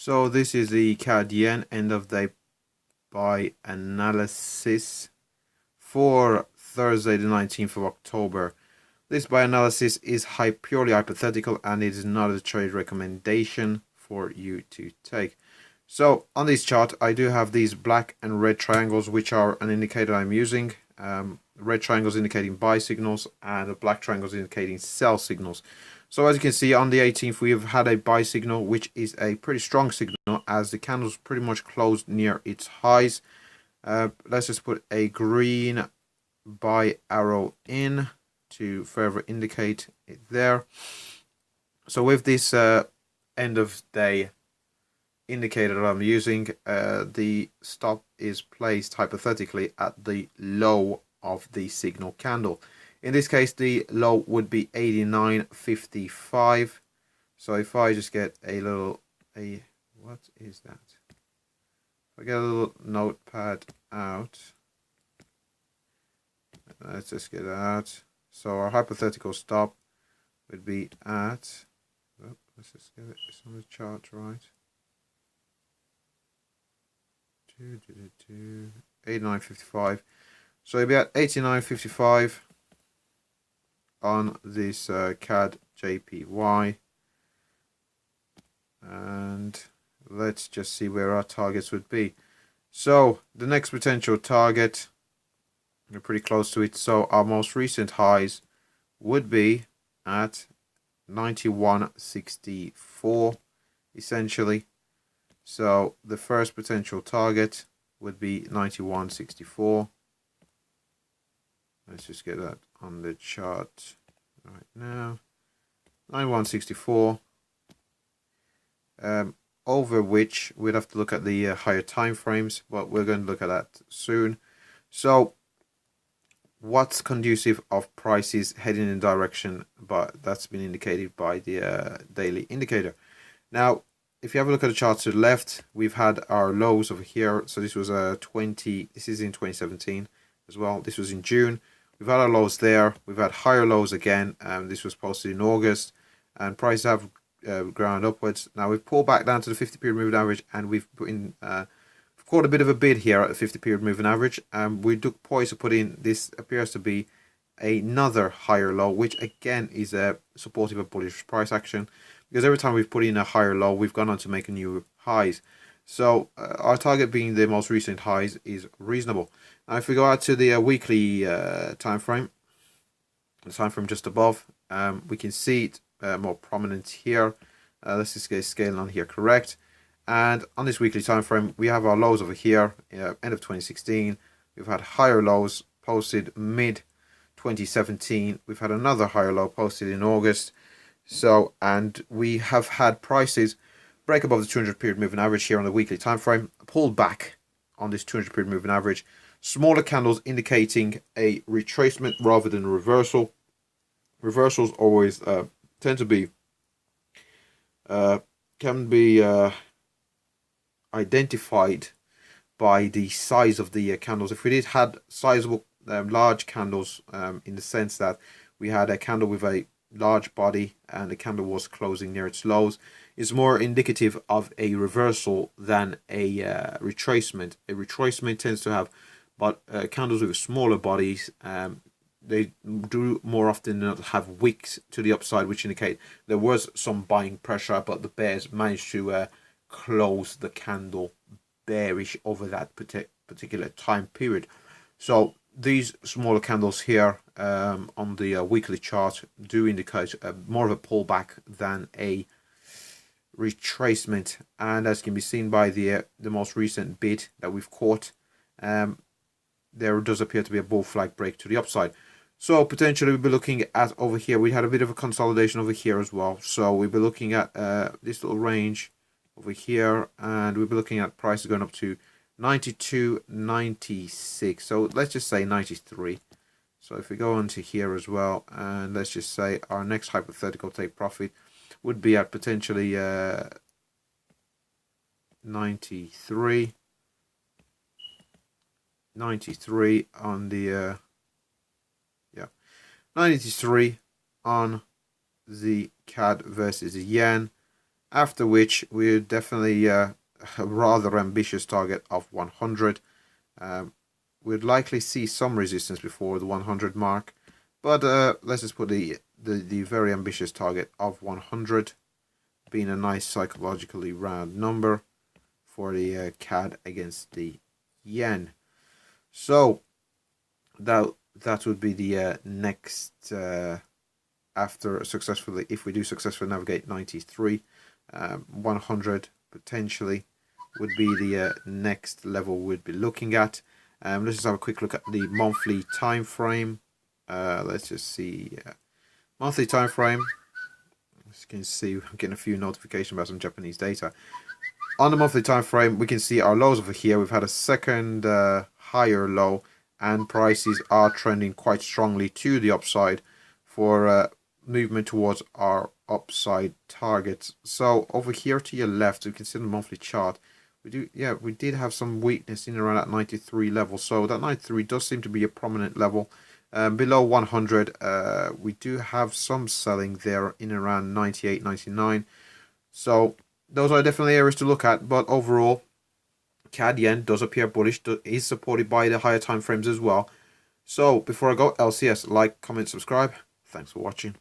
So this is the CAD yen end of day by analysis for Thursday the 19th of October. This by analysis is purely hypothetical and it is not a trade recommendation for you to take. So on this chart I do have these black and red triangles, which are an indicator I'm using. Red triangles indicating buy signals and the black triangles indicating sell signals. So as you can see, on the 18th we have had a buy signal, which is a pretty strong signal as the candles pretty much closed near its highs. Let's just put a green buy arrow in to further indicate it there. So with this end of day indicator that I'm using, the stop is placed hypothetically at the low of the signal candle. In this case, the low would be 89.55. So if I just get what is that? If I get a little notepad out, let's just get that. So our hypothetical stop would be at, let's just get it on the chart right. 89.55. So it'll be at 89.55 on this CADJPY, and let's just see where our targets would be. So the next potential target, we're pretty close to it. So our most recent highs would be at 91.64 essentially. So the first potential target would be 91.64. Let's just get that on the chart right now. 91.64. Over which we'd have to look at the higher time frames, but we're going to look at that soon. So what's conducive of prices heading in direction, but that's been indicated by the daily indicator. Now if you have a look at the chart to the left, we've had our lows over here. So this was this is in 2017 as well. This was in June. We've had our lows there. We've had higher lows again. This was posted in August, and prices have ground upwards. Now we've pulled back down to the 50-period moving average, and we've put in we've caught a bit of a bid here at the 50-period moving average. We took poised to put in, this appears to be another higher low, which again is supportive of bullish price action, because every time we've put in a higher low, we've gone on to make a new highs. So our target being the most recent highs is reasonable. Now if we go out to the weekly time frame, the time frame just above, we can see it more prominent here. Let's just get scaling on here correct. And on this weekly time frame, we have our lows over here, end of 2016. We've had higher lows posted mid 2017. We've had another higher low posted in August. So, and we have had prices break above the 200-period moving average here on the weekly time frame, pulled back on this 200-period moving average. Smaller candles indicating a retracement rather than a reversal. Reversals always tend to be can be identified by the size of the candles. If we did had sizable large candles, in the sense that we had a candle with a large body and the candle was closing near its lows, is more indicative of a reversal than a retracement. A retracement tends to have candles with smaller bodies. They do more often than not have wicks to the upside, which indicate there was some buying pressure, but the bears managed to close the candle bearish over that particular time period. So these smaller candles here on the weekly chart do indicate more of a pullback than a retracement, and as can be seen by the most recent bid that we've caught, there does appear to be a bull flag break to the upside. So potentially we'll be looking at over here. We had a bit of a consolidation over here as well, so we'll be looking at this little range over here, and we'll be looking at prices going up to 92.96. So let's just say 93. So if we go on to here as well, and let's just say our next hypothetical take profit would be at potentially 93 on the 93 on the CAD versus the yen. After which, we're definitely a rather ambitious target of 100. We'd likely see some resistance before the 100 mark, but let's just put the very ambitious target of 100 being a nice psychologically round number for the CAD against the yen. So that would be the next after successfully, if we do successfully navigate 93, 100 potentially would be the next level we'd be looking at. Let's just have a quick look at the monthly time frame. Let's just see monthly time frame. As you can see, I'm getting a few notifications about some Japanese data. On the monthly time frame, we can see our lows over here. We've had a second higher low, and prices are trending quite strongly to the upside for movement towards our upside targets. So over here to your left, we can see the monthly chart. We did have some weakness in around that 93 level. So that 93 does seem to be a prominent level. Below 100, we do have some selling there in around 98, 99. So those are definitely areas to look at. But overall, CAD yen does appear bullish, is supported by the higher time frames as well. So before I go, LCS, like, comment, subscribe. Thanks for watching.